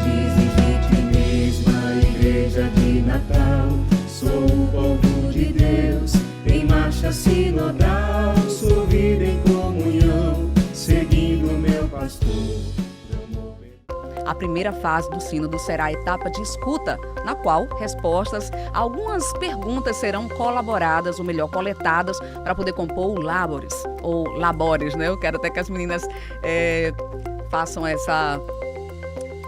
dizem que mesma igreja de Natal, sou o povo de Deus, em marcha sinodal, sou vida em comunhão, seguindo meu pastor. A primeira fase do sínodo será a etapa de escuta, na qual respostas a algumas perguntas serão colaboradas, ou melhor, coletadas, para poder compor o labores, ou labores, né? Eu quero até que as meninas façam essa...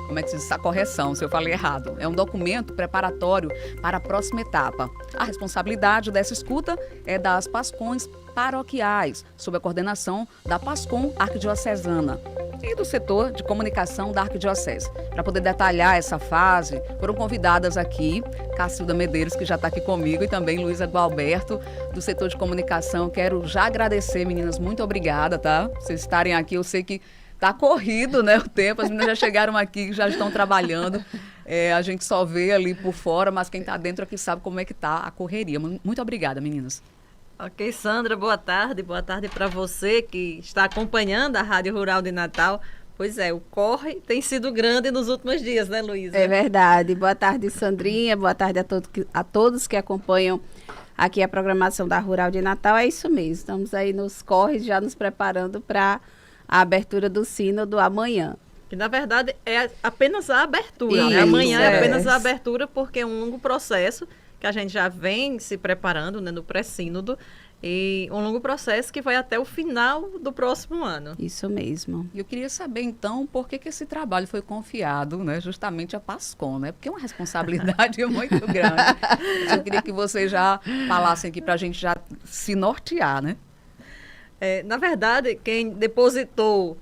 Como é que se diz? Essa correção, se eu falei errado. É um documento preparatório para a próxima etapa. A responsabilidade dessa escuta é das PASCONs paroquiais, sob a coordenação da PASCON Arquidiocesana e do setor de comunicação da Arquidiocese. Para poder detalhar essa fase, foram convidadas aqui Cacilda Medeiros, que já está aqui comigo, e também Luísa Gualberto, do setor de comunicação. Quero já agradecer, meninas, muito obrigada, tá? Vocês estarem aqui, eu sei que tá corrido, né, o tempo, as meninas já chegaram aqui, já estão trabalhando, a gente só vê ali por fora, mas quem está dentro aqui sabe como é que tá a correria. Muito obrigada, meninas. Ok, Sandra, boa tarde para você que está acompanhando a Rádio Rural de Natal. Pois é, o corre tem sido grande nos últimos dias, né, Luísa? É verdade. Boa tarde, Sandrinha, boa tarde a todos que acompanham aqui a programação da Rural de Natal. É isso mesmo, estamos aí nos corres, já nos preparando para a abertura do sínodo amanhã. Que, na verdade, é apenas a abertura, Isso, né? Amanhã é apenas a abertura, porque é um longo processo que a gente já vem se preparando, né, no pré-sínodo, e um longo processo que vai até o final do próximo ano. Isso mesmo. E eu queria saber, então, por que esse trabalho foi confiado, né, justamente a PASCON, né? Porque é uma responsabilidade muito grande. Eu queria que vocês já falassem aqui para a gente já se nortear, né? Na verdade, quem depositou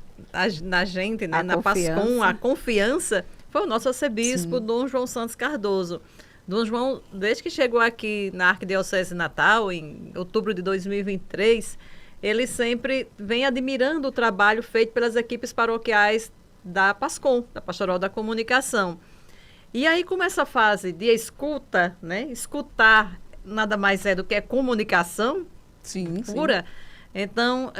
na gente, né, na PASCON, a confiança, foi o nosso arcebispo, Dom João Santos Cardoso. Dom João, desde que chegou aqui na Arquidiocese de Natal, em outubro de 2023, ele sempre vem admirando o trabalho feito pelas equipes paroquiais da PASCON, da Pastoral da Comunicação. E aí, como essa fase de escuta, né, escutar nada mais é do que comunicação pura, então,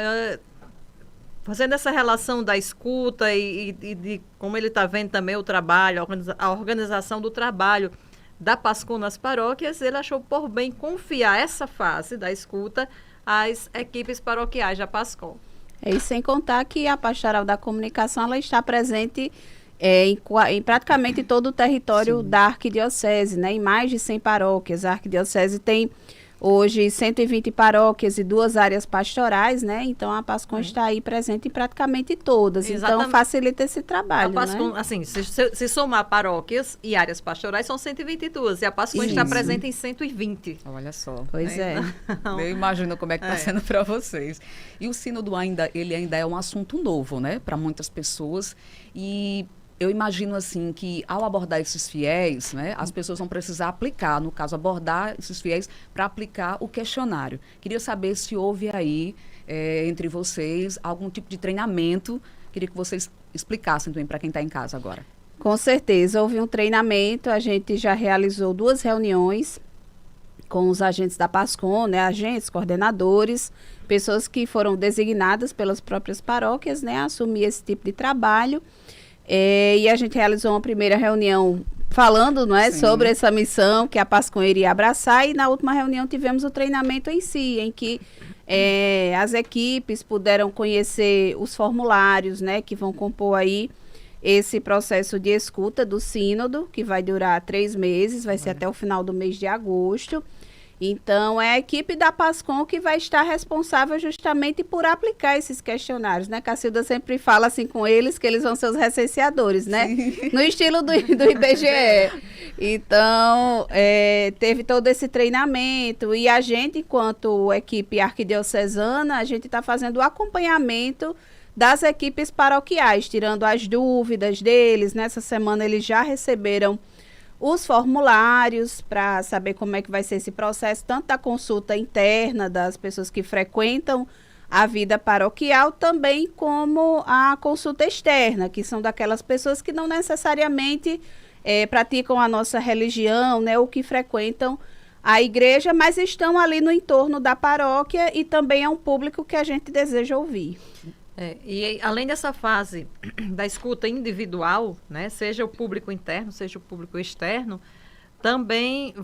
fazendo essa relação da escuta e de como ele está vendo também o trabalho, a organização do trabalho da PASCON nas paróquias, ele achou por bem confiar essa fase da escuta às equipes paroquiais da PASCON. E sem contar que a Pastoral da Comunicação ela está presente em praticamente todo o território da Arquidiocese, né? Em mais de 100 paróquias. A Arquidiocese tem hoje 120 paróquias e 2 áreas pastorais, né? Então a PASCON está aí presente em praticamente todas. Exatamente. Então facilita esse trabalho, a PASCON, né? Assim, se somar paróquias e áreas pastorais, são 122. E a PASCON está presente em 120. Olha só. Pois é. Então, eu imagino como é que está sendo para vocês. E o sínodo ele ainda é um assunto novo, né? Para muitas pessoas. E eu imagino, assim, que ao abordar esses fiéis, né, as pessoas vão precisar aplicar, no caso, abordar esses fiéis para aplicar o questionário. Queria saber se houve aí, entre vocês, algum tipo de treinamento. Queria que vocês explicassem também para quem está em casa agora. Com certeza, houve um treinamento, a gente já realizou 2 reuniões com os agentes da PASCON, né, agentes, coordenadores, pessoas que foram designadas pelas próprias paróquias, né, a assumir esse tipo de trabalho. E a gente realizou uma primeira reunião falando, não é, sobre essa missão que a PASCON iria abraçar, e na última reunião tivemos o treinamento em si, em que as equipes puderam conhecer os formulários, né, que vão compor aí esse processo de escuta do sínodo, que vai durar 3 meses, vai ser até o final do mês de agosto. Então, é a equipe da PASCON que vai estar responsável justamente por aplicar esses questionários, né? Cacilda sempre fala assim com eles, que eles vão ser os recenseadores, né? No estilo do IBGE. Então, teve todo esse treinamento e a gente, enquanto equipe arquidiocesana, a gente está fazendo o acompanhamento das equipes paroquiais, tirando as dúvidas deles. Nessa semana, eles já receberam os formulários para saber como é que vai ser esse processo, tanto da consulta interna das pessoas que frequentam a vida paroquial, também como a consulta externa, que são daquelas pessoas que não necessariamente praticam a nossa religião, né, ou que frequentam a igreja, mas estão ali no entorno da paróquia, e também é um público que a gente deseja ouvir. E além dessa fase da escuta individual, né, seja o público interno, seja o público externo, também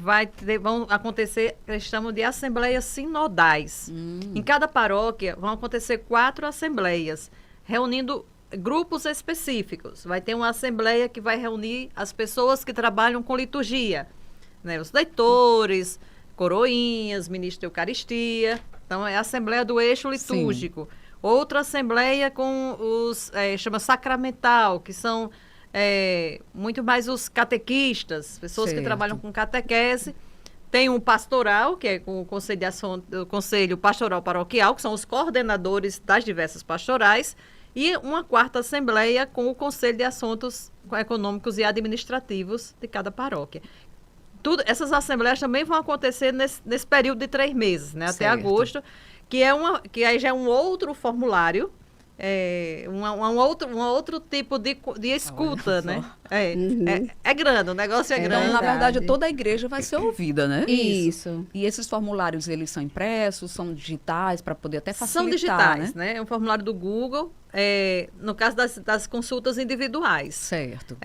vão acontecer, eles chamam de assembleias sinodais. Em cada paróquia vão acontecer 4 assembleias, reunindo grupos específicos. Vai ter uma assembleia que vai reunir as pessoas que trabalham com liturgia, né, os leitores, coroinhas, ministro de Eucaristia. Então, é a assembleia do eixo litúrgico. Sim. Outra assembleia com os, chama sacramental, que são muito mais os catequistas, pessoas que trabalham com catequese. Tem um pastoral, que é com o Conselho Pastoral Paroquial, que são os coordenadores das diversas pastorais, e uma 4ª assembleia com o Conselho de Assuntos Econômicos e Administrativos de cada paróquia. Essas assembleias também vão acontecer nesse período de 3 meses, né, até agosto, que aí já é um outro formulário, um outro tipo de escuta, né? É grande, o negócio é grande. Então, na verdade, toda a igreja vai ser ouvida, né? Isso. E esses formulários, eles são impressos, são digitais, para poder até facilitar, são digitais, né? É um formulário do Google, no caso das consultas individuais. Certo.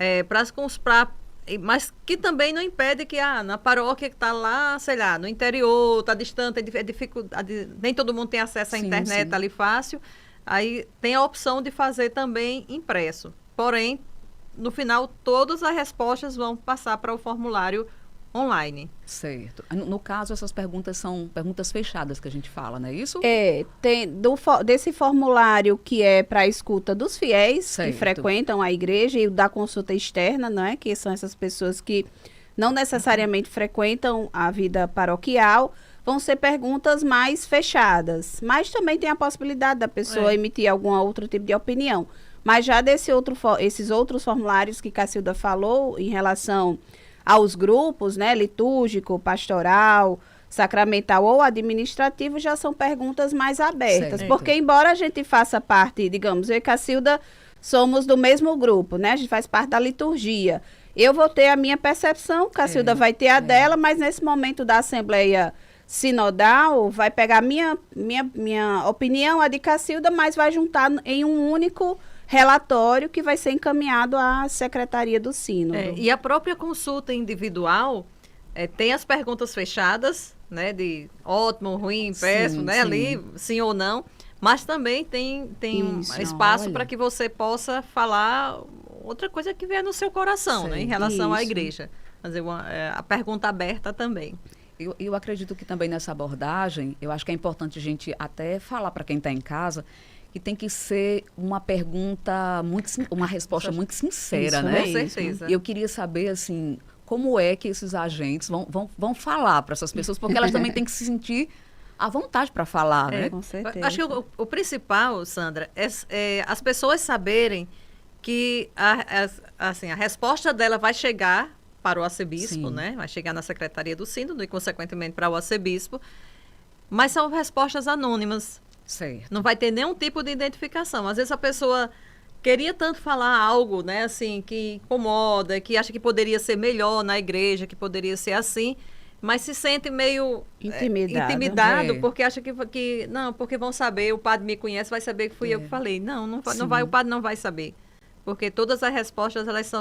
Mas que também não impede que na paróquia que está lá, sei lá, no interior, está distante, nem todo mundo tem acesso à internet ali fácil, aí tem a opção de fazer também impresso. Porém, no final, todas as respostas vão passar para o formulário online. Certo. No caso, essas perguntas são perguntas fechadas que a gente fala, não é isso? Tem desse formulário que é para a escuta dos fiéis que frequentam a igreja e o da consulta externa, não é? Que são essas pessoas que não necessariamente frequentam a vida paroquial, vão ser perguntas mais fechadas. Mas também tem a possibilidade da pessoa emitir algum outro tipo de opinião. Mas já esses outros formulários que Cacilda falou em relação aos grupos, né, litúrgico, pastoral, sacramental ou administrativo, já são perguntas mais abertas. Certo. Porque embora a gente faça parte, digamos, eu e Cacilda somos do mesmo grupo, né? A gente faz parte da liturgia. Eu vou ter a minha percepção, Cacilda vai ter a dela, mas nesse momento da Assembleia Sinodal, vai pegar minha opinião, a de Cacilda, mas vai juntar em um único relatório que vai ser encaminhado à Secretaria do Sínodo. E a própria consulta individual tem as perguntas fechadas, né, de ótimo, ruim, péssimo, né, ali, sim ou não, mas também tem espaço para que você possa falar outra coisa que vier no seu coração, né, em relação à igreja. Fazer a pergunta aberta também. Eu acredito que também nessa abordagem, eu acho que é importante a gente até falar para quem está em casa, que tem que ser uma pergunta, uma resposta muito sincera, né? Com certeza. E eu queria saber, assim, como é que esses agentes vão falar para essas pessoas, porque elas também têm que se sentir à vontade para falar, né? Com certeza. Acho que o principal, Sandra, é as pessoas saberem que a resposta dela vai chegar para o arcebispo, né? Vai chegar na Secretaria do Sínodo e, consequentemente, para o arcebispo, mas são respostas anônimas. Certo. Não vai ter nenhum tipo de identificação. Às vezes a pessoa queria tanto falar algo, né, assim, que incomoda, que acha que poderia ser melhor na igreja, que poderia ser assim, mas se sente meio intimidado porque acha que não, porque vão saber, o padre me conhece, vai saber que fui eu que falei. Não vai, o padre não vai saber. Porque todas as respostas elas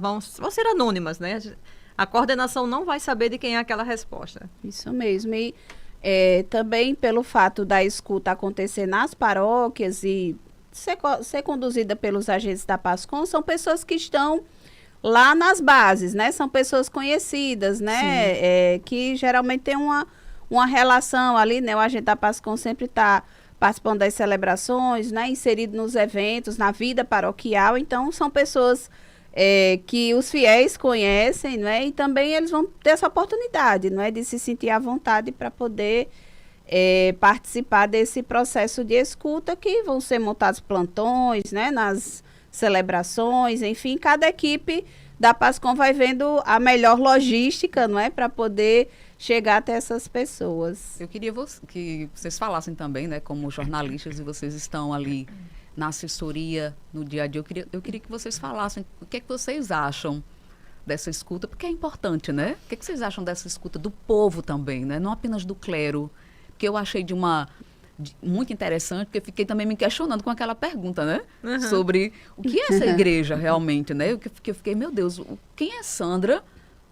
vão ser anônimas, né? A coordenação não vai saber de quem é aquela resposta. Isso mesmo. E também pelo fato da escuta acontecer nas paróquias e ser conduzida pelos agentes da PASCOM, são pessoas que estão lá nas bases, né? São pessoas conhecidas, né? Que geralmente tem uma relação ali, né? O agente da PASCOM sempre está participando das celebrações, né? Inserido nos eventos, na vida paroquial. Então, são pessoas que os fiéis conhecem, né? E também eles vão ter essa oportunidade, não é? De se sentir à vontade para poder participar desse processo de escuta, que vão ser montados plantões, né? Nas celebrações, enfim, cada equipe da PASCOM vai vendo a melhor logística, não é? Para poder chegar até essas pessoas. Eu queria que vocês falassem também, né? Como jornalistas, e vocês estão ali na assessoria, no dia a dia, eu queria que vocês falassem o que é que vocês acham dessa escuta, porque é importante, né? O que é que vocês acham dessa escuta do povo também, né? Não apenas do clero, porque eu achei de uma muito interessante, porque eu fiquei também me questionando com aquela pergunta, né? Sobre o que é essa igreja realmente, né? Eu fiquei, meu Deus, quem é Sandra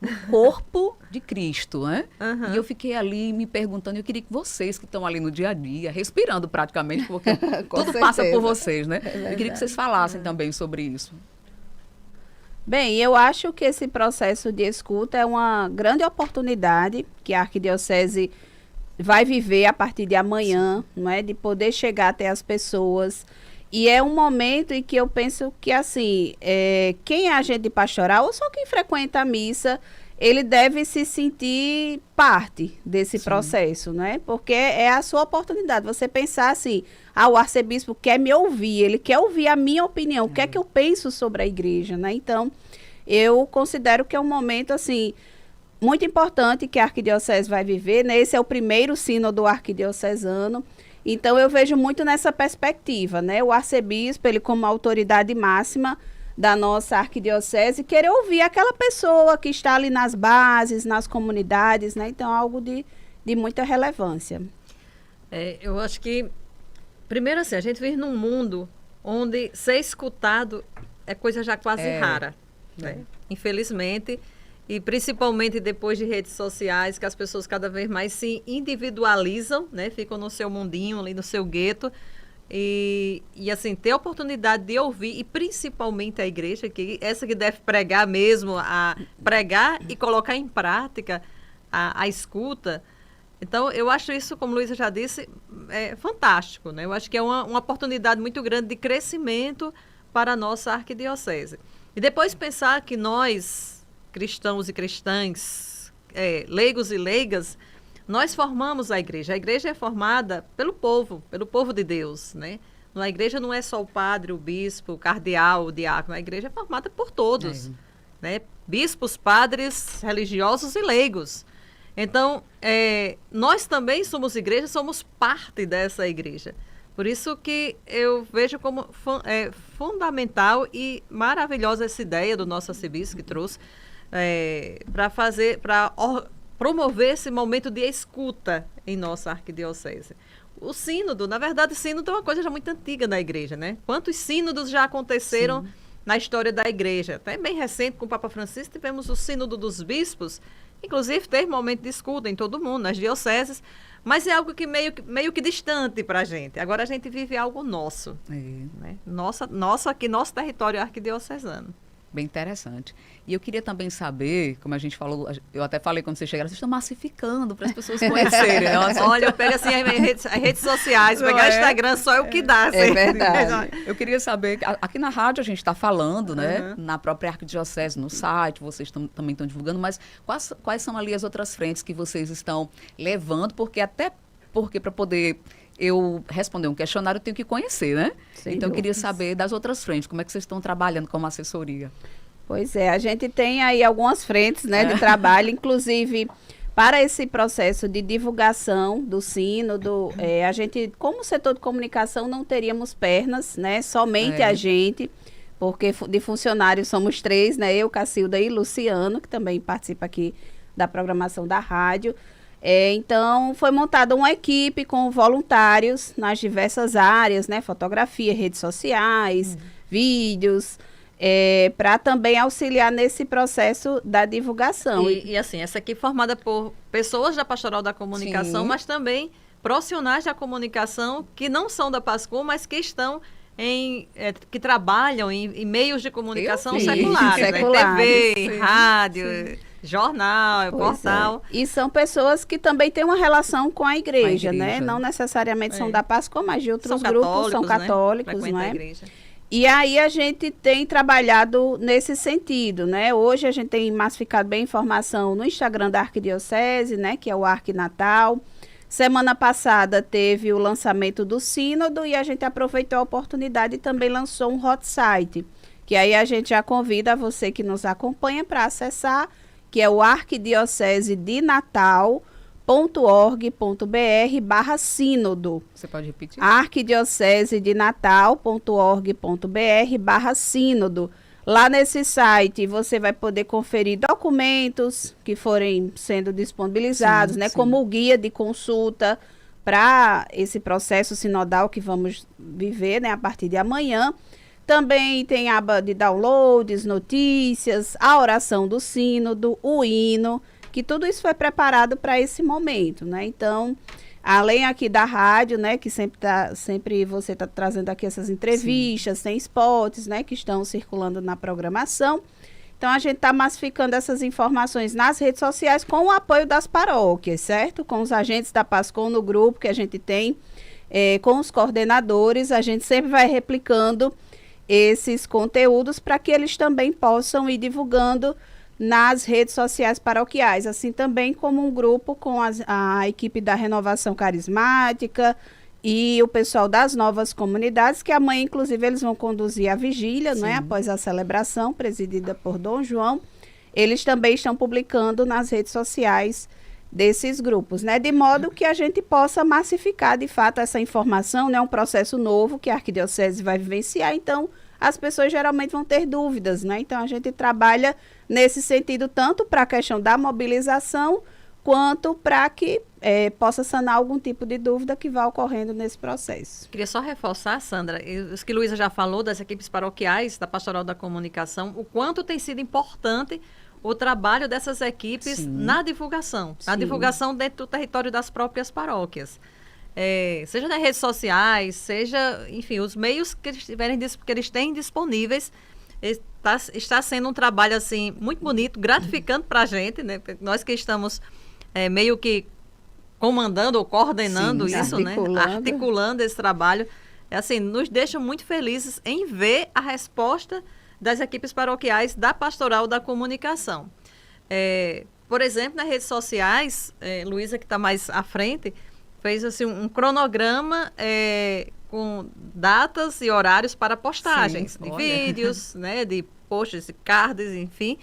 no corpo de Cristo, né? E eu fiquei ali me perguntando, eu queria que vocês que estão ali no dia a dia, respirando praticamente, porque tudo certeza. passa por vocês, né? Eu queria que vocês falassem também sobre isso. Bem, eu acho que esse processo de escuta é uma grande oportunidade que a Arquidiocese vai viver a partir de amanhã, não é? De poder chegar até as pessoas. E é um momento em que eu penso que, assim, quem é agente pastoral, ou só quem frequenta a missa, ele deve se sentir parte desse processo, né? Porque é a sua oportunidade. Você pensar assim, o arcebispo quer me ouvir, ele quer ouvir a minha opinião, o que é que eu penso sobre a igreja, né? Então, eu considero que é um momento, assim, muito importante que a Arquidiocese vai viver, né? Esse é o primeiro sínodo arquidiocesano. Então, eu vejo muito nessa perspectiva, né? O arcebispo, ele como autoridade máxima da nossa arquidiocese, querer ouvir aquela pessoa que está ali nas bases, nas comunidades, né? Então, algo de muita relevância. Eu acho que, primeiro assim, a gente vive num mundo onde ser escutado é coisa já quase rara, né? Infelizmente, e principalmente depois de redes sociais, que as pessoas cada vez mais se individualizam, né? Ficam no seu mundinho, ali no seu gueto, e assim, ter a oportunidade de ouvir, e principalmente a igreja, que essa que deve pregar mesmo, pregar e colocar em prática a escuta. Então, eu acho isso, como Luísa já disse, fantástico, né? Eu acho que é uma oportunidade muito grande de crescimento para a nossa arquidiocese. E depois pensar que nós, cristãos e cristãs, leigos e leigas, nós formamos a igreja. A igreja é formada pelo povo de Deus, né? A igreja não é só o padre, o bispo, o cardeal, o diácono. A igreja é formada por todos, né? Bispos, padres, religiosos e leigos. Então, nós também somos igreja, somos parte dessa igreja. Por isso que eu vejo como fundamental e maravilhosa essa ideia do nosso arcebispo que trouxe para promover esse momento de escuta em nossa arquidiocese. O sínodo, na verdade, o sínodo é uma coisa já muito antiga na igreja, né? Quantos sínodos já aconteceram na história da igreja? Até bem recente, com o Papa Francisco, tivemos o sínodo dos bispos, inclusive teve momento de escuta em todo mundo, nas dioceses, mas é algo que meio que distante para a gente. Agora a gente vive algo nosso, né? Nosso aqui, nosso território arquidiocesano. Bem interessante. E eu queria também saber, como a gente falou, eu até falei quando vocês chegaram, vocês estão massificando para as pessoas conhecerem. Né? Olha, eu pego assim as redes sociais, pegar Instagram só é o que dá. É verdade. Eu queria saber, aqui na rádio a gente está falando, né? Na própria arquidiocese, no site, vocês também estão divulgando, mas quais são ali as outras frentes que vocês estão levando? Porque para poder eu responder um questionário, eu tenho que conhecer, né? Então, eu queria saber das outras frentes, como é que vocês estão trabalhando como assessoria? Pois é, a gente tem aí algumas frentes, né, de trabalho, inclusive para esse processo de divulgação do sínodo, a gente, como setor de comunicação, não teríamos pernas, né, somente a gente, porque de funcionários somos 3, né, eu, Cacilda e Luciano, que também participa aqui da programação da rádio. Então, foi montada uma equipe com voluntários nas diversas áreas, né? Fotografia, redes sociais, vídeos, para também auxiliar nesse processo da divulgação. E assim, essa equipe formada por pessoas da Pastoral da Comunicação, mas também profissionais da comunicação que não são da PASCOM, mas que estão que trabalham em meios de comunicação seculares, né? TV, rádio, jornal, portal. E são pessoas que também têm uma relação com a igreja, né? Não necessariamente são da PASCOM, mas de outros grupos, são católicos, né? Não é? E aí a gente tem trabalhado nesse sentido, né? Hoje a gente tem massificado bem informação no Instagram da Arquidiocese, né? Que é o Arquinatal. Semana passada teve o lançamento do sínodo e a gente aproveitou a oportunidade e também lançou um hot site, que aí a gente já convida você que nos acompanha para acessar, que é o arquidiocesedenatal.org.br/sínodo. Você pode repetir? arquidiocesedenatal.org.br/sínodo. Lá nesse site você vai poder conferir documentos que forem sendo disponibilizados, né? Como o guia de consulta para esse processo sinodal que vamos viver, né, a partir de amanhã. Também tem a aba de downloads, notícias, a oração do sínodo, o hino, que tudo isso foi preparado para esse momento, né? Então, além aqui da rádio, né, que sempre você está trazendo aqui essas entrevistas, tem spots, né, que estão circulando na programação. Então, a gente está massificando essas informações nas redes sociais com o apoio das paróquias, certo? Com os agentes da PASCOM no grupo que a gente tem, com os coordenadores, a gente sempre vai replicando esses conteúdos para que eles também possam ir divulgando nas redes sociais paroquiais, assim também como um grupo com a equipe da Renovação Carismática e o pessoal das novas comunidades, que amanhã, inclusive, eles vão conduzir a vigília, né, após a celebração, presidida por Dom João. Eles também estão publicando nas redes sociais desses grupos, né, de modo que a gente possa massificar, de fato, essa informação, né, um processo novo que a Arquidiocese vai vivenciar, então as pessoas geralmente vão ter dúvidas, né, então a gente trabalha nesse sentido tanto para a questão da mobilização, quanto para que possa sanar algum tipo de dúvida que vá ocorrendo nesse processo. Queria só reforçar, Sandra, isso que Luísa já falou das equipes paroquiais da Pastoral da Comunicação, o quanto tem sido importante o trabalho dessas equipes na divulgação dentro do território das próprias paróquias. Seja nas redes sociais, seja, enfim, os meios que eles têm disponíveis, está sendo um trabalho, assim, muito bonito, gratificante para a gente, né? Nós que estamos meio que comandando ou coordenando isso, articulando. Né? Articulando esse trabalho, assim, nos deixa muito felizes em ver a resposta das equipes paroquiais da Pastoral da Comunicação. Por exemplo, nas redes sociais, Luísa, que está mais à frente, fez assim, um cronograma com datas e horários para postagens de vídeos, né, de posts, de cards, enfim.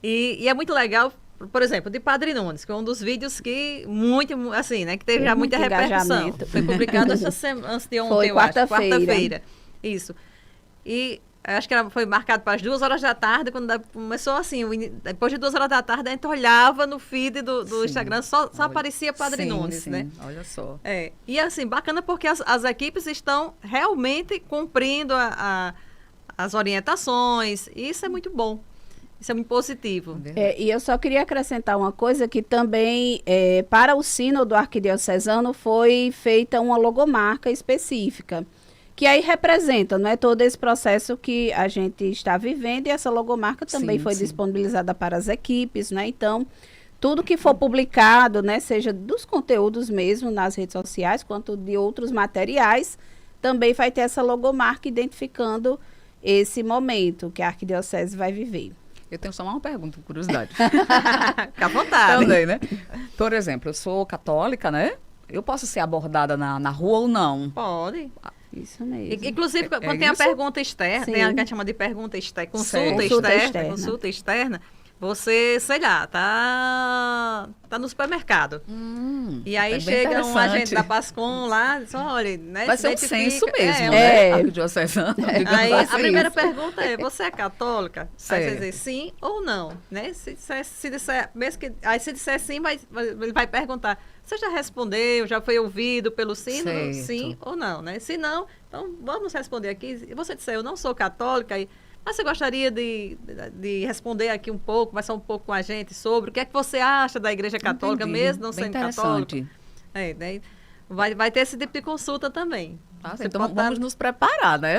E é muito legal, por exemplo, de Padre Nunes, que é um dos vídeos que assim, né, que teve já muita repercussão. Foi publicado antes de ontem, foi quarta-feira. Isso. E acho que foi marcado para as 2h da tarde, quando começou assim, depois de 2h da tarde, a gente olhava no feed do Instagram, só aparecia Padre Nunes, né? Olha só. E assim, bacana porque as equipes estão realmente cumprindo as orientações, e isso é muito bom. Isso é muito positivo. E eu só queria acrescentar uma coisa, que também para o sínodo arquidiocesano foi feita uma logomarca específica, que aí representa, não é, todo esse processo que a gente está vivendo, e essa logomarca também foi disponibilizada para as equipes, né? Então, tudo que for publicado, né, seja dos conteúdos mesmo nas redes sociais, quanto de outros materiais, também vai ter essa logomarca identificando esse momento que a Arquidiocese vai viver. Eu tenho só uma pergunta, curiosidade. Fica à vontade. Também, né? Por exemplo, eu sou católica, né? Eu posso ser abordada na rua ou não? Pode. Isso mesmo. Inclusive, quando tem a pergunta externa, tem a que a gente chama de pergunta externa, consulta externa, você, sei lá, tá no supermercado. E aí chega um agente da PASCOM lá e diz, olha, né? Vai ser um censo mesmo, né? Arquidiocesano. Aí a primeira pergunta é, você é católica? Certo. Aí você diz sim ou não, né? Se disser, mesmo que, aí se disser sim, ele vai perguntar, você já respondeu, já foi ouvido pelo sínodo? Sim ou não, né? Se não, então vamos responder aqui. E você disser, eu não sou católica, mas você gostaria de responder aqui um pouco, conversar um pouco com a gente sobre o que é que você acha da Igreja Católica, mesmo não sendo católica? Né? Vai ter esse tipo de consulta também. Então vamos nos preparar, né?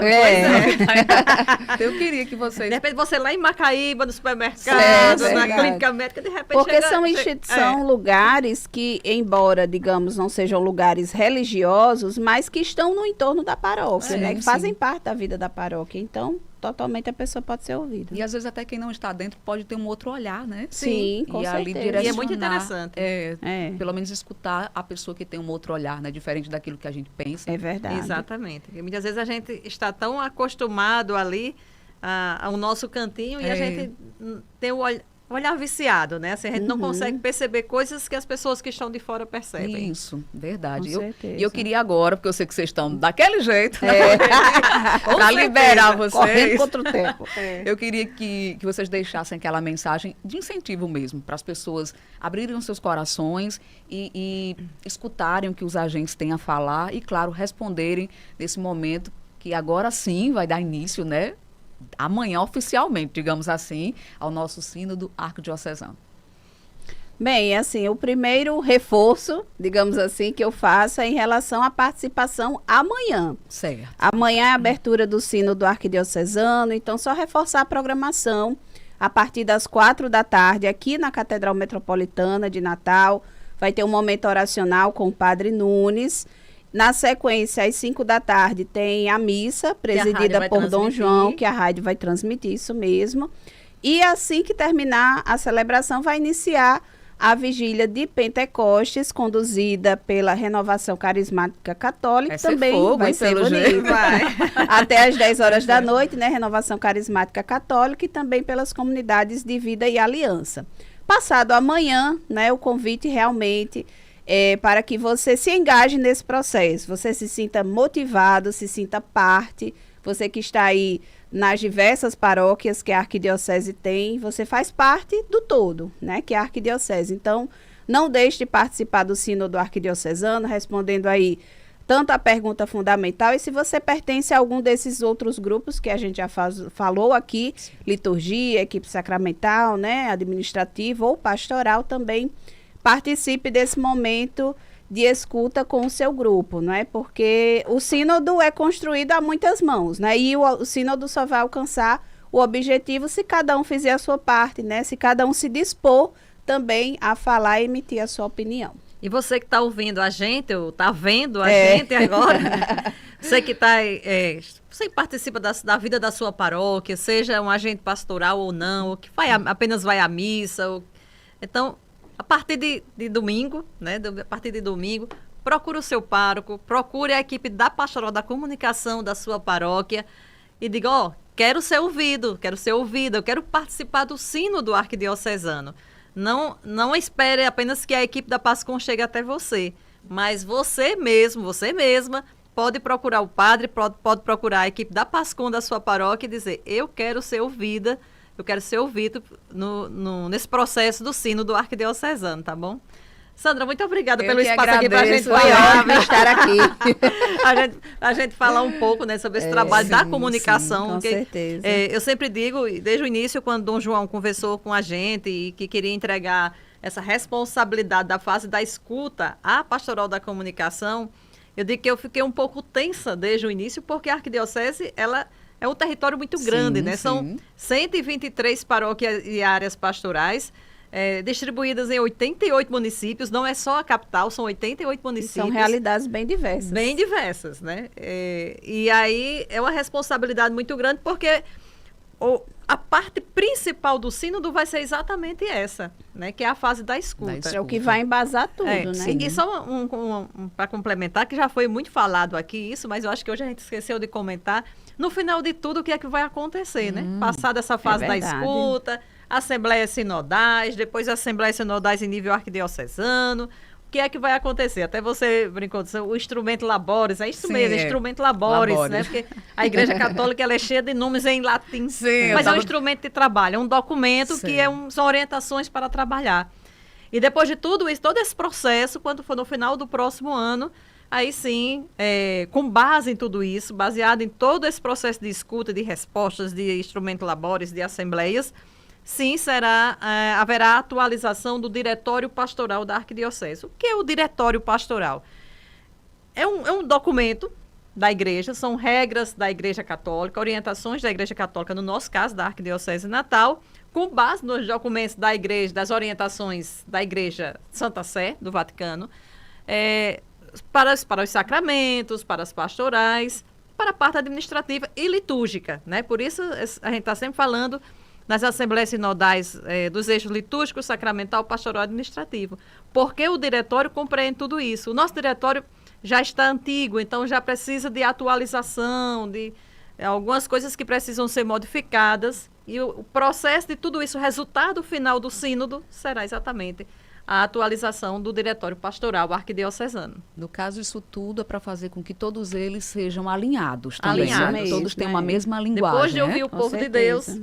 Eu queria que vocês... De repente você lá em Macaíba, no supermercado, na clínica médica, de repente porque são lugares que, embora, digamos, não sejam lugares religiosos, mas que estão no entorno da paróquia, né? Que fazem parte da vida da paróquia. Então, totalmente a pessoa pode ser ouvida. E às vezes até quem não está dentro pode ter um outro olhar, né? Sim, com certeza. Ali direcionar, e é muito interessante. Pelo menos escutar a pessoa que tem um outro olhar, né? Diferente daquilo que a gente pensa. É verdade. Exatamente. E muitas vezes a gente está tão acostumado ali ao nosso cantinho e a gente tem o olhar viciado, né? Assim, a gente não consegue perceber coisas que as pessoas que estão de fora percebem. Isso, verdade. Com certeza. E eu queria agora, porque eu sei que vocês estão daquele jeito, para liberar vocês. Correndo contra o tempo. Eu queria que vocês deixassem aquela mensagem de incentivo mesmo, para as pessoas abrirem os seus corações e escutarem o que os agentes têm a falar e, claro, responderem nesse momento que agora sim vai dar início, né? Amanhã, oficialmente, digamos assim, ao nosso sínodo arquidiocesano. Bem, assim, o primeiro reforço, digamos assim, que eu faço é em relação à participação amanhã. Certo. Amanhã é a abertura do sínodo arquidiocesano, então só reforçar a programação a partir das 4 da tarde aqui na Catedral Metropolitana de Natal. Vai ter um momento oracional com o Padre Nunes. Na sequência, às 5 da tarde, tem a missa, presidida por Dom João, que a rádio vai transmitir, isso mesmo. E assim que terminar a celebração, vai iniciar a vigília de Pentecostes, conduzida pela Renovação Carismática Católica. Também vai ser bonito. Até às 10 horas da noite, né? Renovação Carismática Católica e também pelas comunidades de Vida e Aliança. Passado amanhã, né? O convite realmente para que você se engaje nesse processo, você se sinta motivado, se sinta parte, você que está aí nas diversas paróquias que a Arquidiocese tem, você faz parte do todo, né, que é a Arquidiocese. Então, não deixe de participar do Sínodo Arquidiocesano, respondendo aí tanto a pergunta fundamental, e se você pertence a algum desses outros grupos que a gente já falou aqui, liturgia, equipe sacramental, né, administrativa ou pastoral também, participe desse momento de escuta com o seu grupo, não é? Porque o sínodo é construído a muitas mãos, né? E o sínodo só vai alcançar o objetivo se cada um fizer a sua parte, né? Se cada um se dispor também a falar e emitir a sua opinião. E você que está ouvindo a gente, ou está vendo a gente agora, você que está... você que participa da vida da sua paróquia, seja um agente pastoral ou não, ou que apenas vai à missa, então... A partir de domingo, né? A partir de domingo, procure o seu pároco, procure a equipe da Pastoral da Comunicação da sua paróquia e diga, quero ser ouvido, eu quero participar do sínodo arquidiocesano. Não espere apenas que a equipe da PASCOM chegue até você, mas você mesma, pode procurar o padre, pode procurar a equipe da PASCOM da sua paróquia e dizer, eu quero ser ouvida, eu quero ser ouvido nesse processo do sínodo arquidiocesano, tá bom? Sandra, muito obrigada pelo espaço aqui para a gente estar aqui. a gente falar um pouco, né, sobre esse trabalho da comunicação. Sim, com certeza. Eu sempre digo, desde o início, quando Dom João conversou com a gente e que queria entregar essa responsabilidade da fase da escuta à Pastoral da Comunicação, eu digo que eu fiquei um pouco tensa desde o início, porque a arquidiocese, ela... é um território muito grande, né? São 123 paróquias e áreas pastorais, distribuídas em 88 municípios. Não é só a capital, são 88 municípios. E são realidades bem diversas. Bem diversas, né? E aí é uma responsabilidade muito grande, porque a parte principal do sínodo vai ser exatamente essa, né? Que é a fase da escuta. É o que vai embasar tudo, né? E só para complementar, que já foi muito falado aqui isso, mas eu acho que hoje a gente esqueceu de comentar. No final de tudo, o que é que vai acontecer, né? Passada essa fase da escuta, assembleias sinodais, depois assembleias sinodais em nível arquidiocesano, o que é que vai acontecer? Até você brincou, o instrumento labores, é isso mesmo, instrumento labores, né? Porque a Igreja Católica ela é cheia de nomes em latim, mas é um instrumento de trabalho, é um documento que são orientações para trabalhar. E depois de tudo isso, todo esse processo, quando for no final do próximo ano, aí sim, com base em tudo isso, baseado em todo esse processo de escuta, de respostas, de instrumento labores, de assembleias, sim, haverá atualização do Diretório Pastoral da Arquidiocese. O que é o Diretório Pastoral? É um documento da Igreja, são regras da Igreja Católica, orientações da Igreja Católica, no nosso caso, da Arquidiocese de Natal, com base nos documentos da Igreja, das orientações da Igreja Santa Sé, do Vaticano, para os sacramentos, para as pastorais, para a parte administrativa e litúrgica, né? Por isso a gente está sempre falando nas assembleias sinodais dos eixos litúrgico, sacramental, pastoral e administrativo, porque o diretório compreende tudo isso. O nosso diretório já está antigo, então já precisa de atualização, de algumas coisas que precisam ser modificadas, E o processo de tudo isso, o resultado final do sínodo, será exatamente a atualização do Diretório Pastoral Arquidiocesano. No caso, isso tudo é para fazer com que todos eles sejam alinhados também. Alinhados. Né? Todos tenham uma mesma linguagem. Depois de ouvir né? o povo de Deus,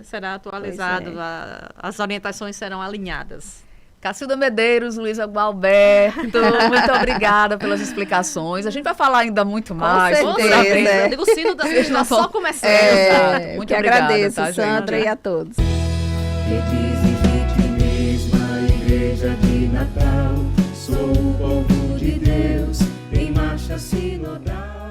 será atualizado, Pois as orientações serão alinhadas. Cacilda Medeiros, Luísa Gualberto, muito obrigada pelas explicações. A gente vai falar ainda muito mais. Com certeza. Eu digo, o sino está só começando. Exato. Muito que obrigada, agradeço, tá, Sandra, gente? e a todos. Redizem mesma igreja de Natal, sou o povo de Deus, em marcha sinodal.